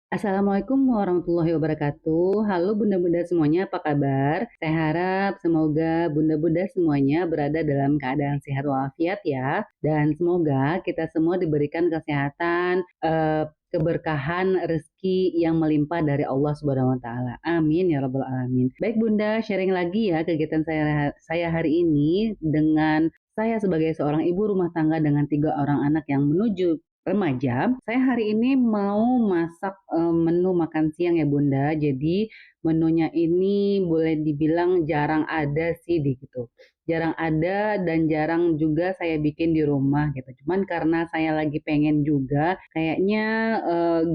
Assalamualaikum warahmatullahi wabarakatuh. Halo bunda-bunda semuanya, apa kabar? Saya harap semoga bunda-bunda semuanya berada dalam keadaan sehat walafiat ya. Dan semoga kita semua diberikan kesehatan, keberkahan, rezeki yang melimpah dari Allah Subhanahu wa taala. Amin ya rabbal alamin. Baik Bunda, sharing lagi ya kegiatan saya hari ini dengan saya sebagai seorang ibu rumah tangga dengan 3 orang anak yang menuju remaja. Saya hari ini mau masak menu makan siang ya Bunda. Jadi menunya ini boleh dibilang jarang ada sih di gitu. Jarang ada dan jarang juga saya bikin di rumah gitu. Cuman karena saya lagi pengen juga, kayaknya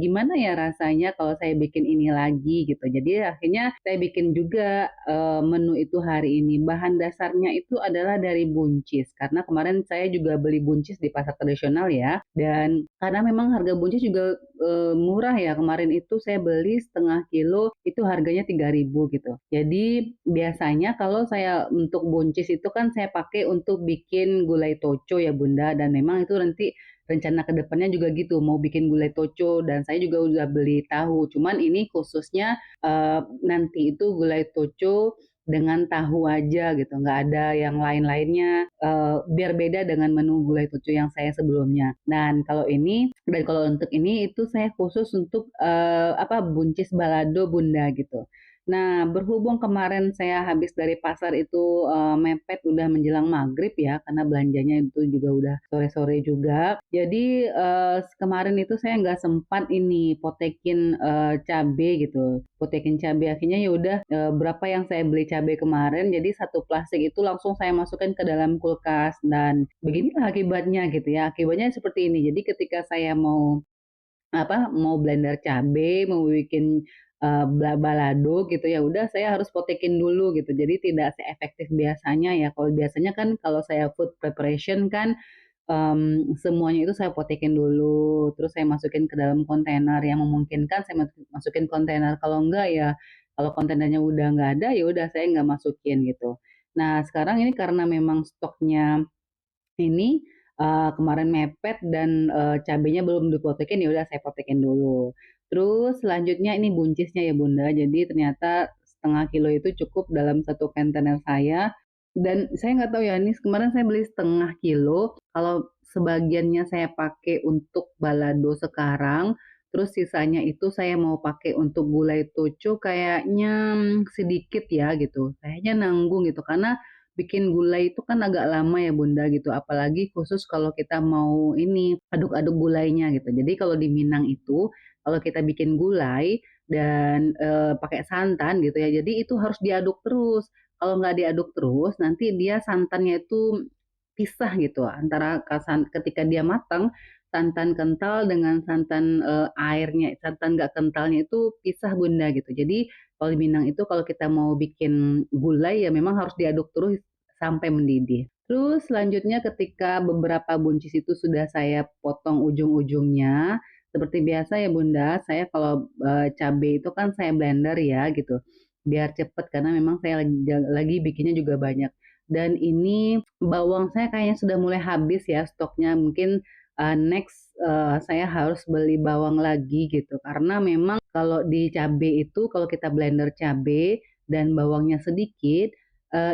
gimana ya rasanya kalau saya bikin ini lagi gitu. Jadi akhirnya saya bikin juga menu itu hari ini. Bahan dasarnya itu adalah dari buncis. Karena kemarin saya juga beli buncis di pasar tradisional ya. Dan karena memang harga buncis juga murah ya. Kemarin itu saya beli setengah kilo itu harganya 3.000 gitu. Jadi biasanya kalau saya untuk buncis itu kan saya pakai untuk bikin gulai toco ya Bunda, dan memang itu nanti rencana kedepannya juga gitu mau bikin gulai toco, dan saya juga udah beli tahu. Cuman ini khususnya nanti itu gulai toco dengan tahu aja gitu, nggak ada yang lain-lainnya, biar beda dengan menu gulai tucu yang saya sebelumnya. Dan kalau untuk ini itu saya khusus untuk buncis balado Bunda gitu. Nah, berhubung kemarin saya habis dari pasar itu mepet udah menjelang maghrib ya, karena belanjanya itu juga udah sore-sore juga. Jadi kemarin itu saya nggak sempat ini potekin cabe gitu, potekin cabe. Akhirnya ya udah berapa yang saya beli cabe kemarin, jadi satu plastik itu langsung saya masukkan ke dalam kulkas, dan beginilah akibatnya gitu ya. Akibatnya seperti ini. Jadi ketika saya mau blender cabe, mau bikin balado gitu ya udah saya harus potekin dulu gitu. Jadi tidak seefektif biasanya ya. Kalau biasanya kan kalau saya food preparation kan semuanya itu saya potekin dulu, terus saya masukin ke dalam kontainer yang memungkinkan saya masukin kontainer. Kalau enggak ya, kalau kontainernya udah nggak ada ya udah saya nggak masukin gitu. Nah sekarang ini karena memang stoknya ini kemarin mepet dan cabenya belum dipotekin, ya udah saya potekin dulu. Terus selanjutnya ini buncisnya ya Bunda. Jadi ternyata setengah kilo itu cukup dalam satu kontainer saya. Dan saya nggak tahu ya, ini kemarin saya beli setengah kilo. Kalau sebagiannya saya pakai untuk balado sekarang, terus sisanya itu saya mau pakai untuk gulai tucu, kayaknya sedikit ya gitu. Kayaknya nanggung gitu karena bikin gulai itu kan agak lama ya Bunda gitu, apalagi khusus kalau kita mau ini aduk-aduk gulainya gitu. Jadi kalau di Minang itu kalau kita bikin gulai dan pakai santan gitu ya, jadi itu harus diaduk terus. Kalau nggak diaduk terus, nanti dia santannya itu pisah gitu antara ketika dia matang, santan kental dengan santan airnya, santan nggak kentalnya itu pisah Bunda gitu. Jadi kalau di Minang itu kalau kita mau bikin gulai ya memang harus diaduk terus sampai mendidih. Terus selanjutnya ketika beberapa buncis itu sudah saya potong ujung-ujungnya, seperti biasa ya Bunda, saya kalau cabai itu kan saya blender ya gitu, biar cepet karena memang saya lagi bikinnya juga banyak. Dan ini bawang saya kayaknya sudah mulai habis ya stoknya, mungkin next saya harus beli bawang lagi gitu, karena memang kalau di cabai itu kalau kita blender cabai dan bawangnya sedikit,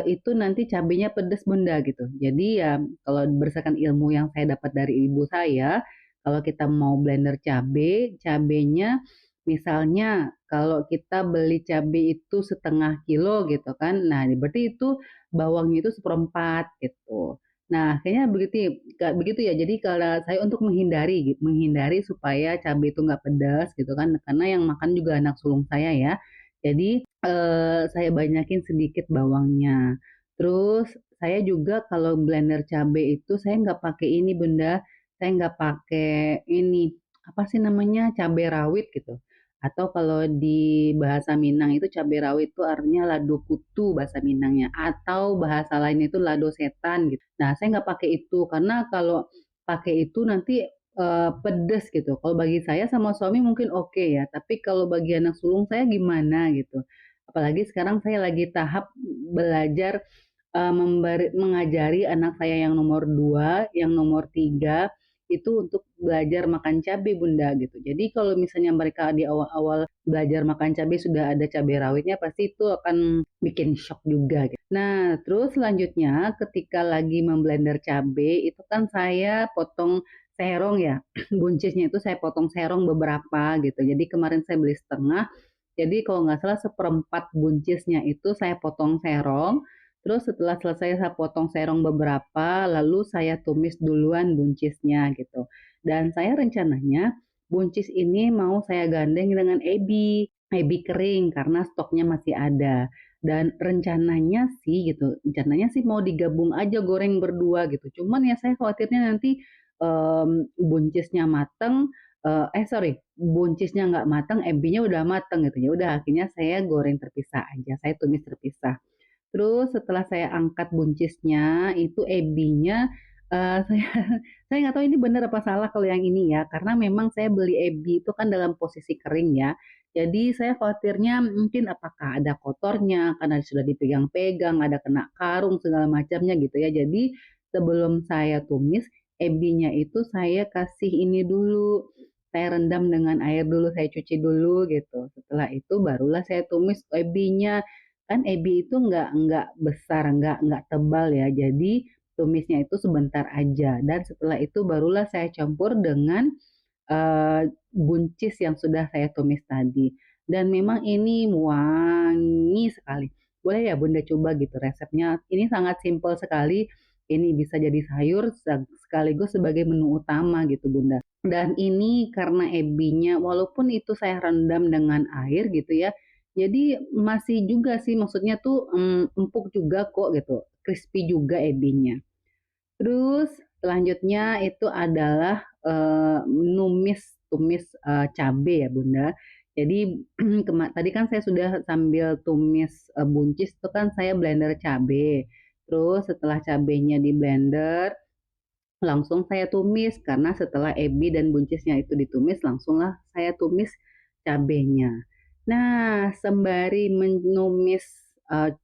itu nanti cabenya pedes Bunda gitu. Jadi ya kalau berdasarkan ilmu yang saya dapat dari ibu saya, kalau kita mau blender cabe, cabenya misalnya kalau kita beli cabe itu setengah kilo gitu kan, nah berarti itu bawangnya itu seperempat gitu. Nah, kayaknya begitu ya. Jadi kalau saya untuk menghindari supaya cabai itu nggak pedas gitu kan, karena yang makan juga anak sulung saya ya. Jadi saya banyakin sedikit bawangnya. Terus saya juga kalau blender cabai itu saya nggak pakai ini Bunda, saya nggak pakai ini, apa sih namanya, cabai rawit gitu. Atau kalau di bahasa Minang itu cabai rawit itu artinya lado kutu bahasa Minangnya. Atau bahasa lain itu lado setan gitu. Nah saya nggak pakai itu karena kalau pakai itu nanti pedes gitu. Kalau bagi saya sama suami mungkin oke ya, tapi kalau bagi anak sulung saya gimana gitu. Apalagi sekarang saya lagi tahap belajar mengajari anak saya yang nomor 2, yang nomor 3 itu untuk belajar makan cabai Bunda gitu. Jadi kalau misalnya mereka di awal-awal belajar makan cabai sudah ada cabai rawitnya pasti itu akan bikin shock juga gitu. Nah, terus selanjutnya ketika lagi memblender cabai itu kan saya potong serong ya. Buncisnya itu saya potong serong beberapa gitu. Jadi kemarin saya beli setengah. Jadi kalau nggak salah seperempat buncisnya itu saya potong serong. Terus setelah selesai saya potong serong beberapa, lalu saya tumis duluan buncisnya gitu. Dan saya rencananya buncis ini mau saya gandeng dengan ebi kering karena stoknya masih ada. Dan rencananya sih gitu, rencananya sih mau digabung aja goreng berdua gitu. Cuman ya saya khawatirnya nanti buncisnya mateng, sorry, buncisnya nggak mateng, ebinya udah mateng gitu. Ya udah akhirnya saya goreng terpisah aja, saya tumis terpisah. Terus setelah saya angkat buncisnya, itu ebinya, saya saya nggak tahu ini benar apa salah kalau yang ini ya, karena memang saya beli ebi itu kan dalam posisi kering ya. Jadi saya khawatirnya mungkin apakah ada kotornya karena sudah dipegang-pegang, ada kena karung segala macamnya gitu ya. Jadi sebelum saya tumis, ebinya itu saya kasih ini dulu, saya rendam dengan air dulu, saya cuci dulu gitu. Setelah itu barulah saya tumis ebinya. Kan ebi itu nggak besar, nggak tebal ya. Jadi tumisnya itu sebentar aja. Dan setelah itu barulah saya campur dengan buncis yang sudah saya tumis tadi. Dan memang ini wangi sekali. Boleh ya Bunda coba gitu resepnya. Ini sangat simpel sekali. Ini bisa jadi sayur sekaligus sebagai menu utama gitu Bunda. Dan ini karena ebinya, walaupun itu saya rendam dengan air gitu ya, jadi masih juga sih maksudnya tuh empuk juga kok gitu, crispy juga ebinya. Terus selanjutnya itu adalah tumis cabe ya Bunda. Jadi tadi kan saya sudah sambil tumis buncis itu kan saya blender cabe. Terus setelah cabenya di blender langsung saya tumis karena setelah ebi dan buncisnya itu ditumis langsunglah saya tumis cabenya. Nah, sembari menumis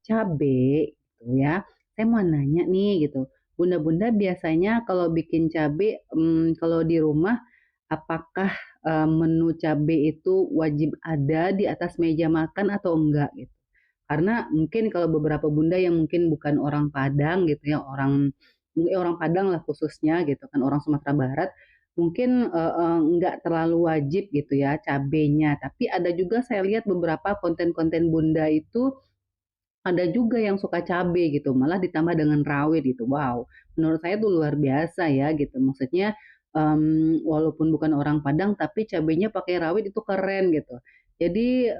cabe gitu ya, saya mau nanya nih gitu. Bunda-bunda biasanya kalau bikin cabe, kalau di rumah apakah menu cabe itu wajib ada di atas meja makan atau enggak gitu? Karena mungkin kalau beberapa bunda yang mungkin bukan orang Padang gitu ya, orang Padang lah khususnya gitu kan, orang Sumatera Barat, mungkin nggak terlalu wajib gitu ya cabenya. Tapi ada juga saya lihat beberapa konten-konten bunda itu ada juga yang suka cabe gitu, malah ditambah dengan rawit gitu. Wow, menurut saya itu luar biasa ya gitu. Maksudnya walaupun bukan orang Padang tapi cabenya pakai rawit itu keren gitu. Jadi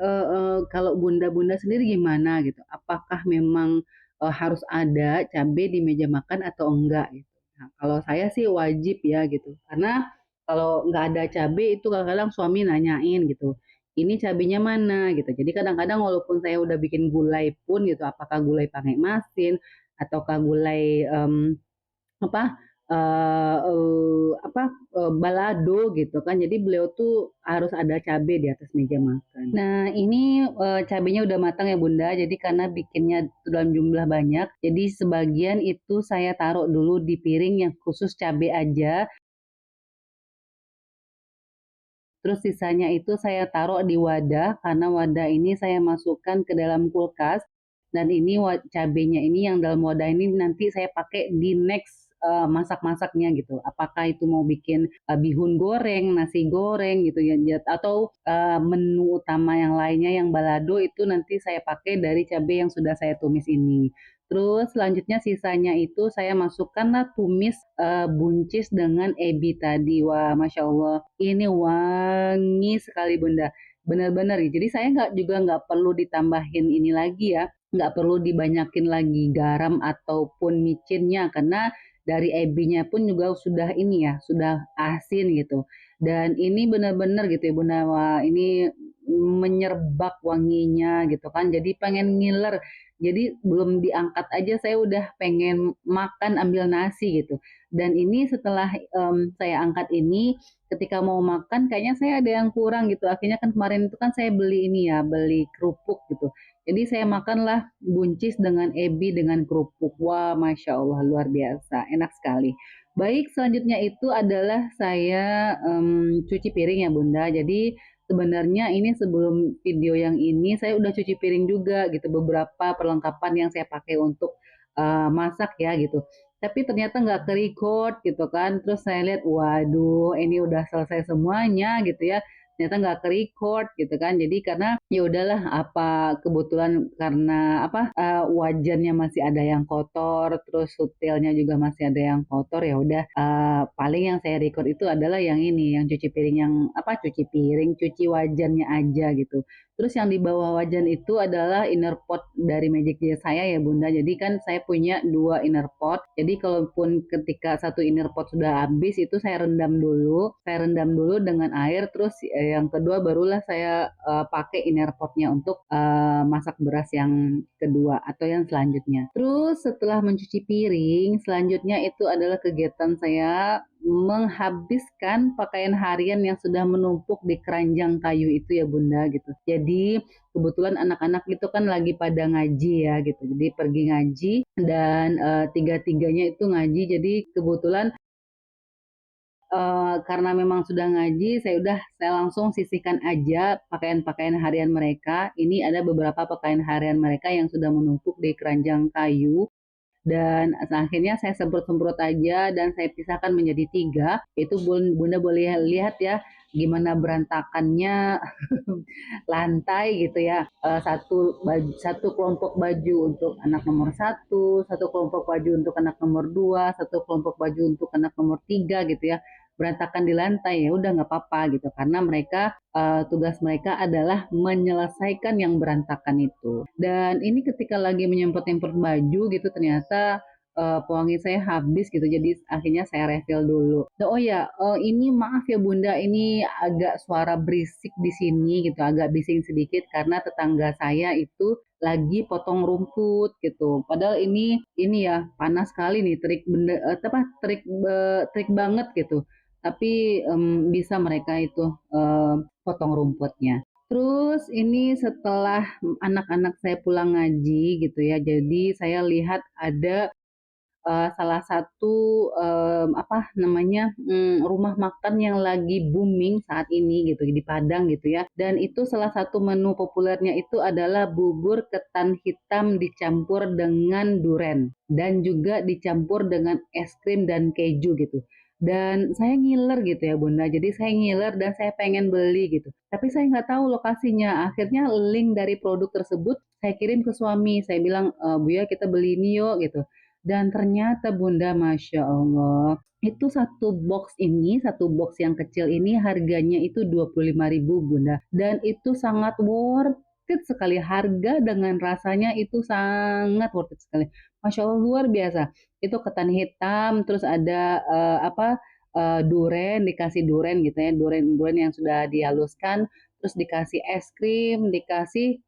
kalau bunda-bunda sendiri gimana gitu? Apakah memang harus ada cabe di meja makan atau enggak gitu? Nah, kalau saya sih wajib ya gitu, karena kalau nggak ada cabe itu kadang-kadang suami nanyain gitu, ini cabenya mana gitu. Jadi kadang-kadang walaupun saya udah bikin gulai pun gitu, apakah gulai pakai masin ataukah gulai apa apa balado gitu kan. Jadi beliau tuh harus ada cabai di atas meja makan. Nah, ini cabenya udah matang ya Bunda. Jadi karena bikinnya dalam jumlah banyak, jadi sebagian itu saya taruh dulu di piring yang khusus cabai aja. Terus sisanya itu saya taruh di wadah, karena wadah ini saya masukkan ke dalam kulkas. Dan ini cabenya ini yang dalam wadah ini nanti saya pakai di next masak-masaknya gitu. Apakah itu mau bikin bihun goreng, nasi goreng gitu ya, atau menu utama yang lainnya yang balado itu nanti saya pakai dari cabai yang sudah saya tumis ini. Terus selanjutnya sisanya itu saya masukkanlah tumis buncis dengan ebi tadi. Wah, Masya Allah, ini wangi sekali Bunda. Benar-benar. Jadi saya nggak perlu ditambahin ini lagi ya. Nggak perlu dibanyakin lagi garam ataupun micinnya karena dari ebinya pun juga sudah ini ya, sudah asin gitu. Dan ini benar-benar gitu ya Bunda. Wah, ini menyerbak wanginya gitu kan. Jadi pengen ngiler, jadi belum diangkat aja saya udah pengen makan ambil nasi gitu. Dan ini setelah saya angkat ini, ketika mau makan kayaknya saya ada yang kurang gitu. Akhirnya kan kemarin itu kan saya beli ini ya, beli kerupuk gitu. Jadi saya makanlah buncis dengan ebi dengan kerupuk. Wah, Masya Allah luar biasa, enak sekali. Baik, selanjutnya itu adalah saya, cuci piring ya Bunda. Jadi sebenarnya ini sebelum video yang ini saya udah cuci piring juga gitu, beberapa perlengkapan yang saya pakai untuk, masak ya gitu. Tapi ternyata nggak ke-record gitu kan, terus saya lihat, waduh ini udah selesai semuanya gitu ya, ternyata nggak ke-record gitu kan. Jadi karena ya udahlah, apa kebetulan karena apa, wajannya masih ada yang kotor, terus sutilnya juga masih ada yang kotor, ya udah, paling yang saya record itu adalah yang ini, yang cuci piring yang apa, cuci piring, cuci wajannya aja gitu. Terus yang di bawah wajan itu adalah inner pot dari Magic Jar saya ya Bunda. Jadi kan saya punya 2 inner pot. Jadi kalaupun ketika satu inner pot sudah habis itu saya rendam dulu dengan air. Terus yang kedua barulah saya pakai inner potnya untuk masak beras yang kedua atau yang selanjutnya. Terus setelah mencuci piring, selanjutnya itu adalah kegiatan saya menghabiskan pakaian harian yang sudah menumpuk di keranjang kayu itu ya Bunda gitu. Jadi kebetulan anak-anak itu kan lagi pada ngaji ya gitu. Jadi pergi ngaji dan tiga-tiganya itu ngaji. Jadi kebetulan karena memang sudah ngaji, saya langsung sisihkan aja pakaian-pakaian harian mereka. Ini ada beberapa pakaian harian mereka yang sudah menumpuk di keranjang kayu dan akhirnya saya semprot-semprot aja dan saya pisahkan menjadi tiga. Itu Bunda boleh lihat ya gimana berantakannya lantai gitu ya. Satu kelompok baju untuk anak nomor satu kelompok baju untuk anak nomor dua, satu kelompok baju untuk anak nomor tiga gitu ya. Berantakan di lantai ya udah nggak apa-apa gitu karena mereka tugas mereka adalah menyelesaikan yang berantakan itu. Dan ini ketika lagi menyempet-nyempet baju gitu ternyata pewangi saya habis gitu. Jadi akhirnya saya refill dulu. Nah, oh ya, ini maaf ya Bunda, ini agak suara berisik di sini gitu, agak bising sedikit karena tetangga saya itu lagi potong rumput gitu. Padahal ini ya panas sekali nih, terik banget gitu. Tapi bisa mereka itu potong rumputnya. Terus ini setelah anak-anak saya pulang ngaji gitu ya, jadi saya lihat ada salah satu apa namanya rumah makan yang lagi booming saat ini gitu di Padang gitu ya. Dan itu salah satu menu populernya itu adalah bubur ketan hitam dicampur dengan duren dan juga dicampur dengan es krim dan keju gitu. Dan saya ngiler gitu ya Bunda, jadi saya ngiler dan saya pengen beli gitu. Tapi saya nggak tahu lokasinya. Akhirnya link dari produk tersebut saya kirim ke suami. Saya bilang, Buya kita beli ini yuk gitu. Dan ternyata Bunda, Masya Allah, itu satu box yang kecil ini harganya itu 25.000 Bunda. Dan itu sangat worth it sekali. Harga dengan rasanya itu sangat worth it sekali. Masya Allah luar biasa. Itu ketan hitam, terus ada duren, dikasih duren gitu ya, duren-duren yang sudah dihaluskan, terus dikasih es krim, dikasih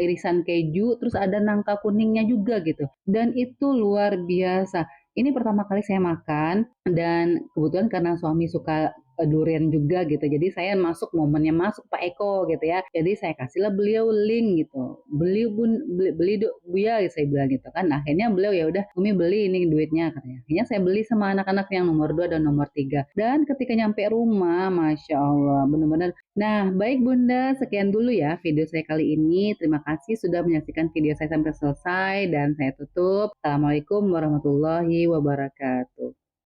irisan keju, terus ada nangka kuningnya juga gitu. Dan itu luar biasa. Ini pertama kali saya makan dan kebetulan karena suami suka durian juga gitu. Jadi saya masuk momennya masuk Pak Eko gitu ya. Jadi saya kasihlah beliau link gitu. Beli Buya saya bilang gitu kan. Nah, akhirnya beliau ya udah Umi beli ini duitnya katanya. Akhirnya saya beli sama anak-anak yang nomor 2 dan nomor 3. Dan ketika nyampe rumah, Masya Allah, benar-benar. Nah, baik Bunda, sekian dulu ya video saya kali ini. Terima kasih sudah menyaksikan video saya sampai selesai dan saya tutup. Assalamualaikum warahmatullahi wabarakatuh.